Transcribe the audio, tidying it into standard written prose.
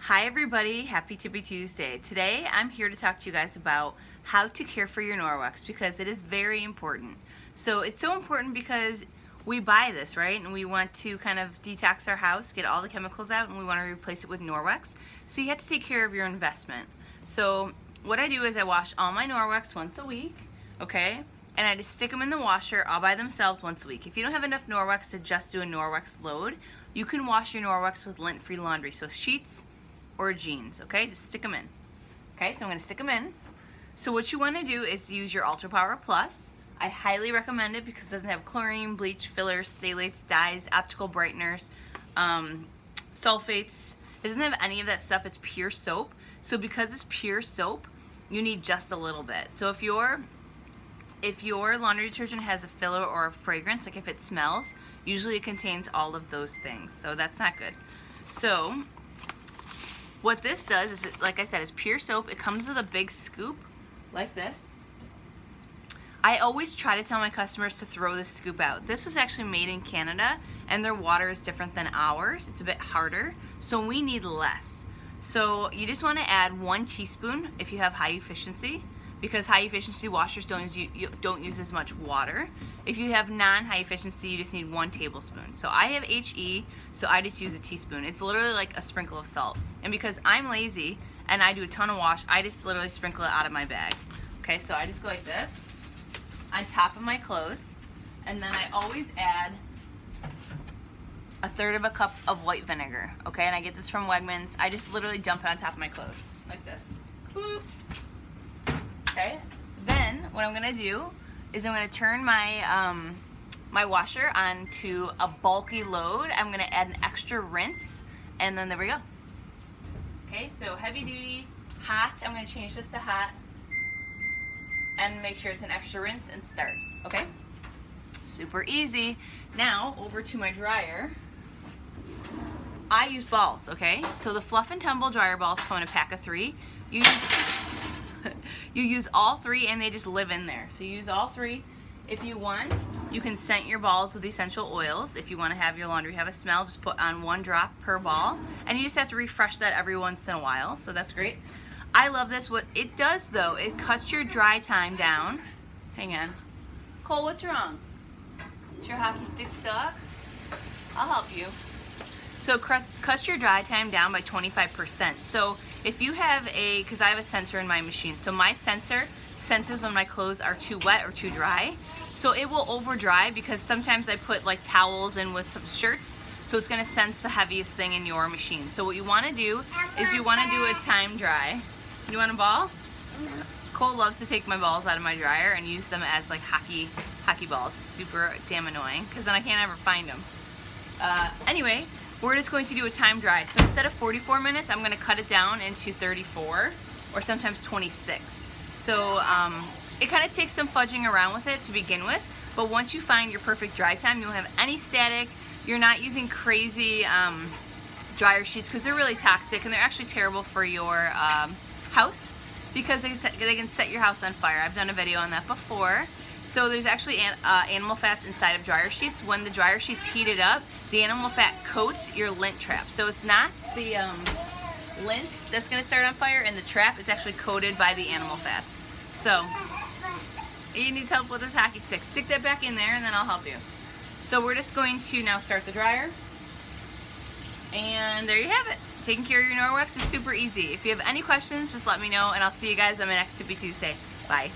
Hi everybody, happy Tippy Tuesday. Today I'm here to talk to you guys about how to care for your Norwex because it is very important. So it's so important because we buy this, right? And we want to kind of detox our house, get all the chemicals out, and we want to replace it with Norwex. So you have to take care of your investment. So what I do is I wash all my Norwex once a week, okay? And I just stick them in the washer all by themselves once a week. If you don't have enough Norwex to just do a Norwex load, you can wash your Norwex with lint-free laundry. So sheets or jeans, okay? Just stick them in. Okay, so I'm gonna stick them in. So what you wanna do is use your Ultra Power Plus. I highly recommend it because it doesn't have chlorine, bleach, fillers, phthalates, dyes, optical brighteners, sulfates. It doesn't have any of that stuff. It's pure soap. So because it's pure soap, you need just a little bit. So if your laundry detergent has a filler or a fragrance, like if it smells, usually it contains all of those things. So that's not good. So what this does is, like I said, it's pure soap. It comes with a big scoop like this. I always try to tell my customers to throw this scoop out. This was actually made in Canada and their water is different than ours. It's a bit harder, so we need less. So you just want to add 1 teaspoon if you have high efficiency, because high efficiency washers don't use as much water. If you have non-high efficiency, you just need 1 tablespoon. So I have HE, so I just use a teaspoon. It's literally like a sprinkle of salt. And because I'm lazy and I do a ton of wash, I just literally sprinkle it out of my bag. Okay, so I just go like this on top of my clothes, and then I always add 1/3 cup of white vinegar. Okay, and I get this from Wegmans. I just literally dump it on top of my clothes like this. Boop. Okay, then what I'm gonna do is I'm gonna turn my my washer onto a bulky load. I'm gonna add an extra rinse, and then there we go. Okay, so heavy duty, hot. I'm gonna change this to hot, and make sure it's an extra rinse and start. Okay, super easy. Now over to my dryer. I use balls. Okay, so the Fluff and Tumble dryer balls come in a pack of 3. You use all 3 and they just live in there. So you use all 3. If you want, you can scent your balls with essential oils. If you want to have your laundry have a smell, just put on 1 drop per ball. And you just have to refresh that every once in a while. So that's great. I love this. What it does though, it cuts your dry time down. Hang on. Cole, what's wrong? Is your hockey stick stuck? I'll help you. So cuts your dry time down by 25%. So if you have because I have a sensor in my machine, so my sensor senses when my clothes are too wet or too dry. So it will over dry because sometimes I put like towels in with some shirts, so it's gonna sense the heaviest thing in your machine. So what you wanna do is you wanna do a time dry. You want a ball? Cole loves to take my balls out of my dryer and use them as like hockey balls. It's super damn annoying because then I can't ever find them. Anyway, we're just going to do a time dry. So instead of 44 minutes, I'm gonna cut it down into 34 or sometimes 26. So it kind of takes some fudging around with it to begin with, but once you find your perfect dry time, you won't have any static. You're not using crazy dryer sheets because they're really toxic and they're actually terrible for your house because they can set your house on fire. I've done a video on that before. So there's actually animal fats inside of dryer sheets. When the dryer sheets heat it up, the animal fat coats your lint trap. So it's not the lint that's gonna start on fire, and the trap is actually coated by the animal fats. So he needs help with his hockey stick. Stick that back in there and then I'll help you. So we're just going to now start the dryer. And there you have it. Taking care of your Norwex is super easy. If you have any questions, just let me know and I'll see you guys on my next Tippy Tuesday. Bye.